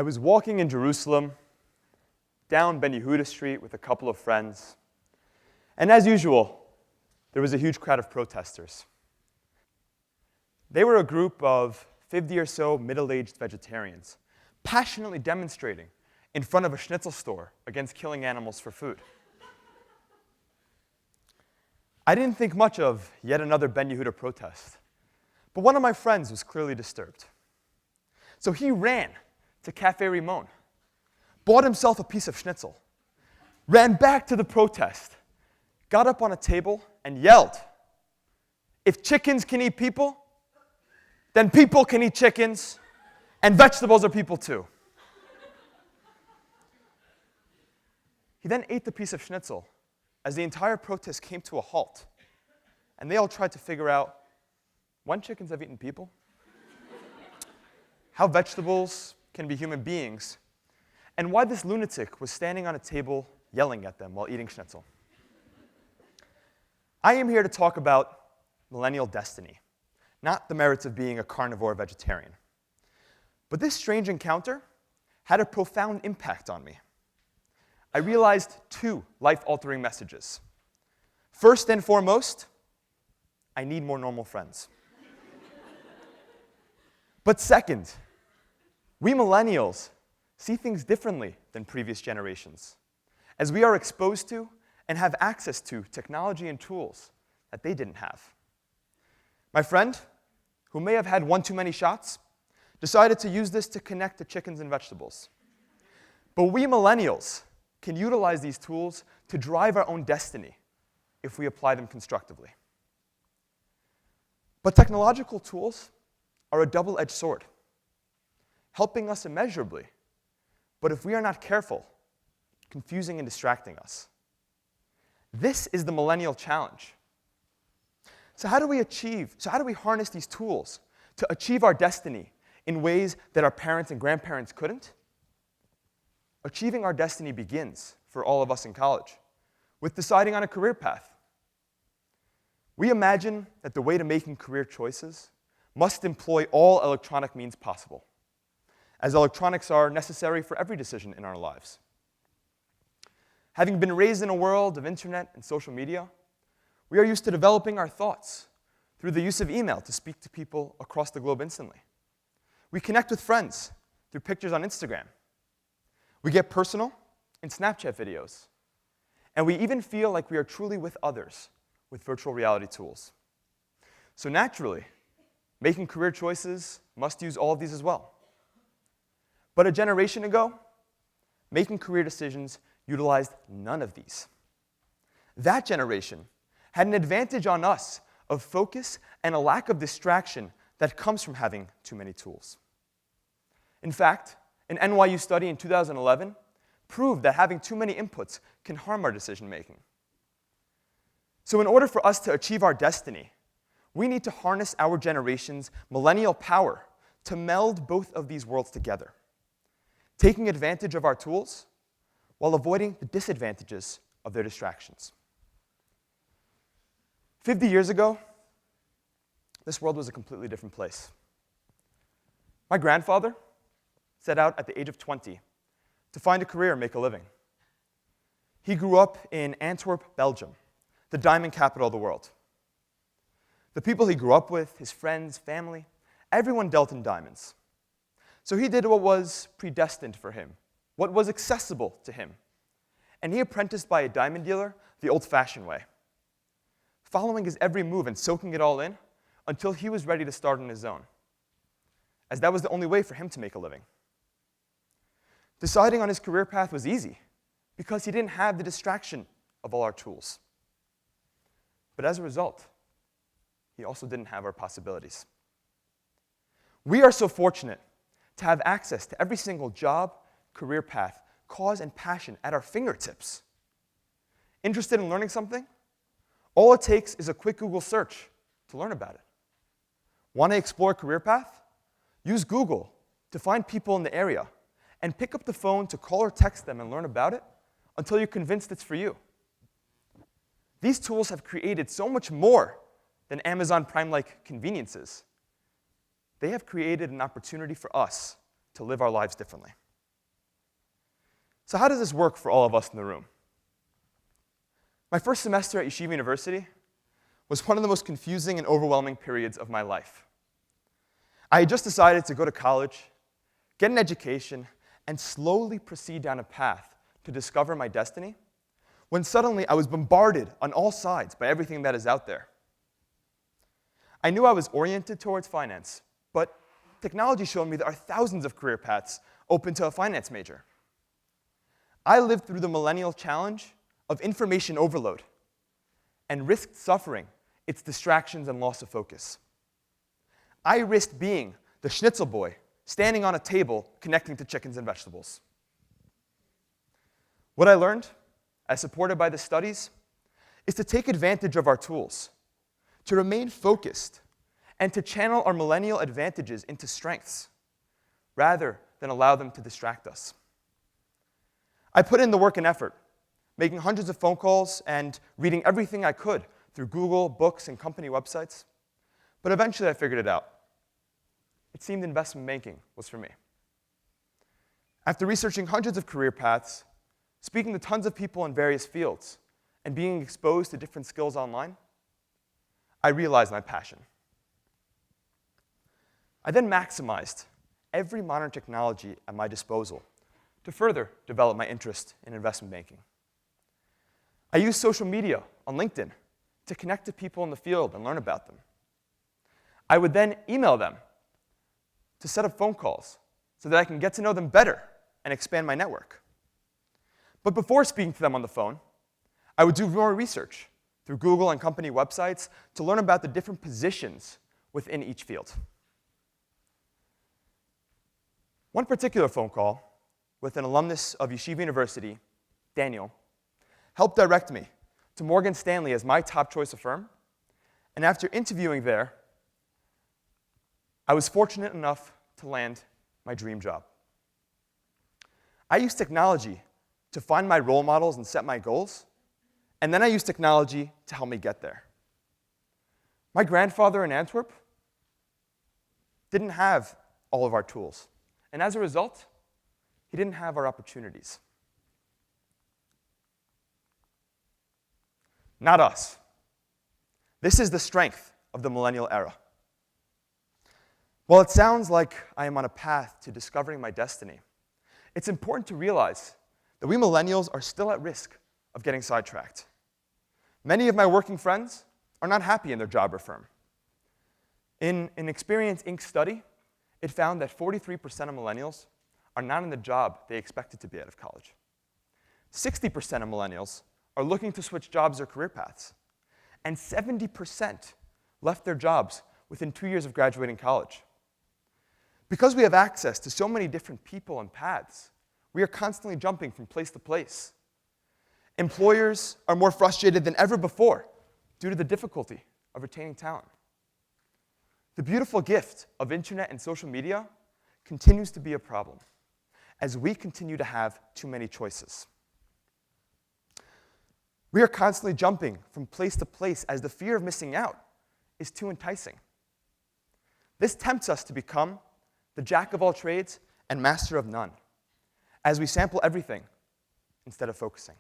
I was walking in Jerusalem, down Ben Yehuda Street with a couple of friends, and as usual, there was a huge crowd of protesters. They were a group of 50 or so middle-aged vegetarians, passionately demonstrating in front of a schnitzel store against killing animals for food. I didn't think much of yet another Ben Yehuda protest, but one of my friends was clearly disturbed. So he ran to Cafe Rimon, bought himself a piece of schnitzel, ran back to the protest, got up on a table, and yelled, "If chickens can eat people, then people can eat chickens, and vegetables are people too." He then ate the piece of schnitzel as the entire protest came to a halt, and they all tried to figure out when chickens have eaten people, how vegetables can be human beings, and why this lunatic was standing on a table yelling at them while eating schnitzel. I am here to talk about millennial destiny, not the merits of being a carnivore vegetarian. But this strange encounter had a profound impact on me. I realized two life-altering messages. First and foremost, I need more normal friends. But second, we millennials see things differently than previous generations, as we are exposed to and have access to technology and tools that they didn't have. My friend, who may have had one too many shots, decided to use this to connect to chickens and vegetables. But we millennials can utilize these tools to drive our own destiny if we apply them constructively. But technological tools are a double-edged sword, helping us immeasurably, but if we are not careful, confusing and distracting us. This is the millennial challenge. So how do we harness these tools to achieve our destiny in ways that our parents and grandparents couldn't? Achieving our destiny begins, for all of us in college, with deciding on a career path. We imagine that the way to making career choices must employ all electronic means possible, as electronics are necessary for every decision in our lives. Having been raised in a world of internet and social media, we are used to developing our thoughts through the use of email to speak to people across the globe instantly. We connect with friends through pictures on Instagram. We get personal in Snapchat videos. And we even feel like we are truly with others with virtual reality tools. So naturally, making career choices must use all of these as well. But a generation ago, making career decisions utilized none of these. That generation had an advantage on us of focus and a lack of distraction that comes from having too many tools. In fact, an NYU study in 2011 proved that having too many inputs can harm our decision-making. So in order for us to achieve our destiny, we need to harness our generation's millennial power to meld both of these worlds together, taking advantage of our tools while avoiding the disadvantages of their distractions. 50 years ago, this world was a completely different place. My grandfather set out at the age of 20 to find a career and make a living. He grew up in Antwerp, Belgium, the diamond capital of the world. The people he grew up with, his friends, family, everyone dealt in diamonds. So he did what was predestined for him, what was accessible to him. And he apprenticed by a diamond dealer the old-fashioned way, following his every move and soaking it all in until he was ready to start on his own, as that was the only way for him to make a living. Deciding on his career path was easy because he didn't have the distraction of all our tools. But as a result, he also didn't have our possibilities. We are so fortunate to have access to every single job, career path, cause, and passion at our fingertips. Interested in learning something? All it takes is a quick Google search to learn about it. Want to explore a career path? Use Google to find people in the area and pick up the phone to call or text them and learn about it until you're convinced it's for you. These tools have created so much more than Amazon Prime-like conveniences. They have created an opportunity for us to live our lives differently. So how does this work for all of us in the room? My first semester at Yeshiva University was one of the most confusing and overwhelming periods of my life. I had just decided to go to college, get an education, and slowly proceed down a path to discover my destiny, when suddenly I was bombarded on all sides by everything that is out there. I knew I was oriented towards finance, but technology showed me there are thousands of career paths open to a finance major. I lived through the Millennial challenge of information overload and risked suffering its distractions and loss of focus. I risked being the schnitzel boy standing on a table connecting to chickens and vegetables. What I learned, as supported by the studies, is to take advantage of our tools, to remain focused, and to channel our millennial advantages into strengths, rather than allow them to distract us. I put in the work and effort, making hundreds of phone calls and reading everything I could through Google, books, and company websites, but eventually I figured it out. It seemed investment banking was for me. After researching hundreds of career paths, speaking to tons of people in various fields, and being exposed to different skills online, I realized my passion. I then maximized every modern technology at my disposal to further develop my interest in investment banking. I used social media on LinkedIn to connect to people in the field and learn about them. I would then email them to set up phone calls so that I can get to know them better and expand my network. But before speaking to them on the phone, I would do more research through Google and company websites to learn about the different positions within each field. One particular phone call with an alumnus of Yeshiva University, Daniel, helped direct me to Morgan Stanley as my top choice of firm, and after interviewing there, I was fortunate enough to land my dream job. I used technology to find my role models and set my goals, and then I used technology to help me get there. My grandfather in Antwerp didn't have all of our tools, and as a result, he didn't have our opportunities. Not us. This is the strength of the millennial era. While it sounds like I am on a path to discovering my destiny, it's important to realize that we millennials are still at risk of getting sidetracked. Many of my working friends are not happy in their job or firm. In an Experience Inc. study, it found that 43% of millennials are not in the job they expected to be out of college. 60% of millennials are looking to switch jobs or career paths. And 70% left their jobs within 2 years of graduating college. Because we have access to so many different people and paths, we are constantly jumping from place to place. Employers are more frustrated than ever before due to the difficulty of retaining talent. The beautiful gift of internet and social media continues to be a problem, as we continue to have too many choices. We are constantly jumping from place to place as the fear of missing out is too enticing. This tempts us to become the jack of all trades and master of none, as we sample everything instead of focusing.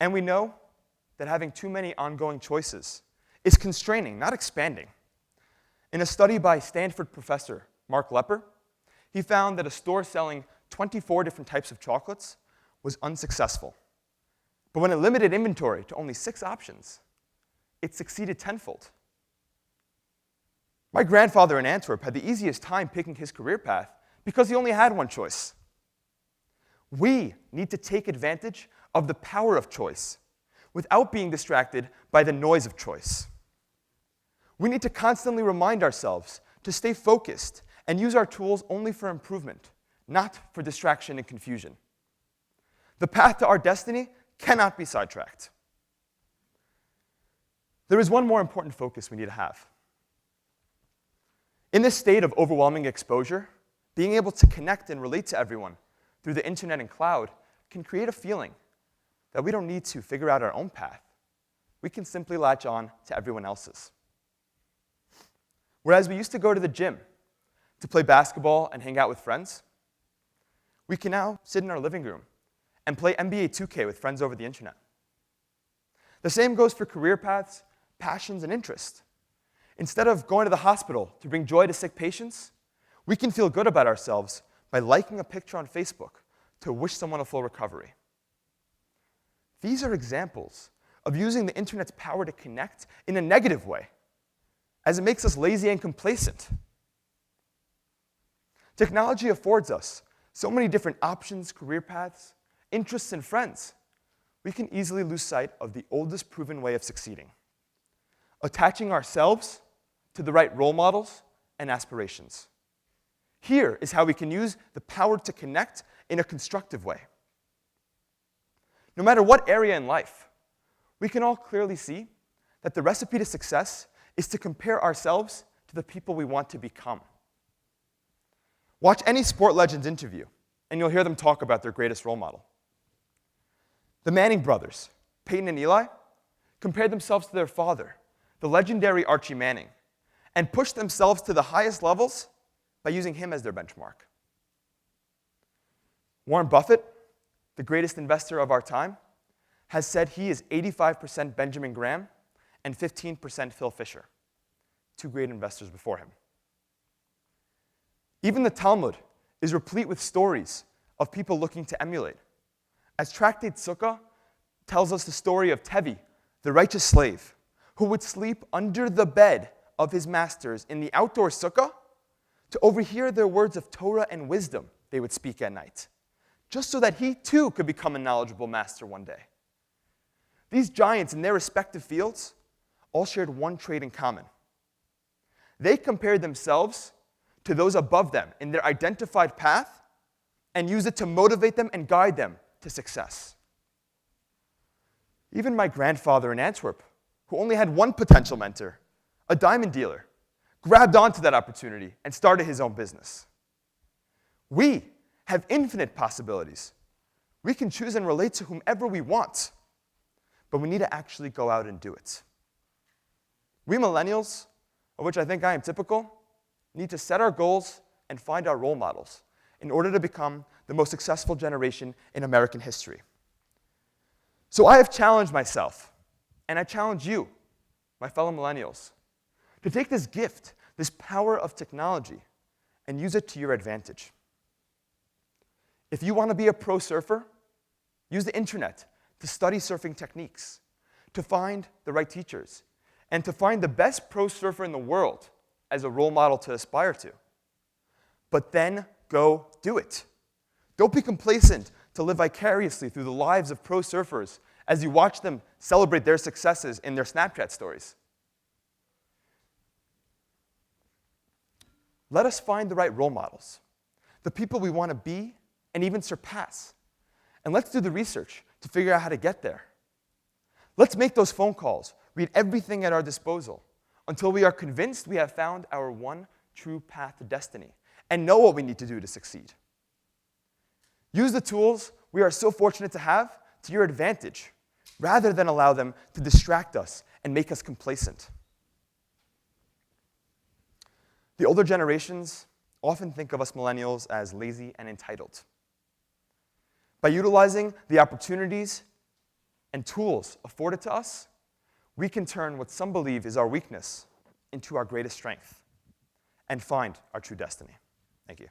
And we know that having too many ongoing choices is constraining, not expanding. In a study by Stanford professor Mark Lepper, he found that a store selling 24 different types of chocolates was unsuccessful. But when it limited inventory to only 6 options, it succeeded tenfold. My grandfather in Antwerp had the easiest time picking his career path because he only had one choice. We need to take advantage of the power of choice without being distracted by the noise of choice. We need to constantly remind ourselves to stay focused and use our tools only for improvement, not for distraction and confusion. The path to our destiny cannot be sidetracked. There is one more important focus we need to have. In this state of overwhelming exposure, being able to connect and relate to everyone through the internet and cloud can create a feeling that we don't need to figure out our own path. We can simply latch on to everyone else's. Whereas we used to go to the gym, to play basketball and hang out with friends, we can now sit in our living room and play NBA 2K with friends over the internet. The same goes for career paths, passions, and interests. Instead of going to the hospital to bring joy to sick patients, we can feel good about ourselves by liking a picture on Facebook to wish someone a full recovery. These are examples of using the internet's power to connect in a negative way, as it makes us lazy and complacent. Technology affords us so many different options, career paths, interests, and friends. We can easily lose sight of the oldest proven way of succeeding: attaching ourselves to the right role models and aspirations. Here is how we can use the power to connect in a constructive way. No matter what area in life, we can all clearly see that the recipe to success is to compare ourselves to the people we want to become. Watch any sport legend's interview, and you'll hear them talk about their greatest role model. The Manning brothers, Peyton and Eli, compared themselves to their father, the legendary Archie Manning, and pushed themselves to the highest levels by using him as their benchmark. Warren Buffett, the greatest investor of our time, has said he is 85% Benjamin Graham and 15% Phil Fisher, two great investors before him. Even the Talmud is replete with stories of people looking to emulate. As Tractate Sukkah tells us the story of Tevi, the righteous slave, who would sleep under the bed of his masters in the outdoor sukkah to overhear their words of Torah and wisdom they would speak at night, just so that he too could become a knowledgeable master one day. These giants in their respective fields all shared one trait in common. They compared themselves to those above them in their identified path and used it to motivate them and guide them to success. Even my grandfather in Antwerp, who only had one potential mentor, a diamond dealer, grabbed onto that opportunity and started his own business. We have infinite possibilities. We can choose and relate to whomever we want, but we need to actually go out and do it. We millennials, of which I think I am typical, need to set our goals and find our role models in order to become the most successful generation in American history. So I have challenged myself, and I challenge you, my fellow millennials, to take this gift, this power of technology, and use it to your advantage. If you want to be a pro surfer, use the internet to study surfing techniques, to find the right teachers, and to find the best pro surfer in the world as a role model to aspire to. But then go do it. Don't be complacent to live vicariously through the lives of pro surfers as you watch them celebrate their successes in their Snapchat stories. Let us find the right role models, the people we want to be and even surpass. And let's do the research to figure out how to get there. Let's make those phone calls, read everything at our disposal, until we are convinced we have found our one true path to destiny and know what we need to do to succeed. Use the tools we are so fortunate to have to your advantage, rather than allow them to distract us and make us complacent. The older generations often think of us millennials as lazy and entitled. By utilizing the opportunities and tools afforded to us, we can turn what some believe is our weakness into our greatest strength and find our true destiny. Thank you.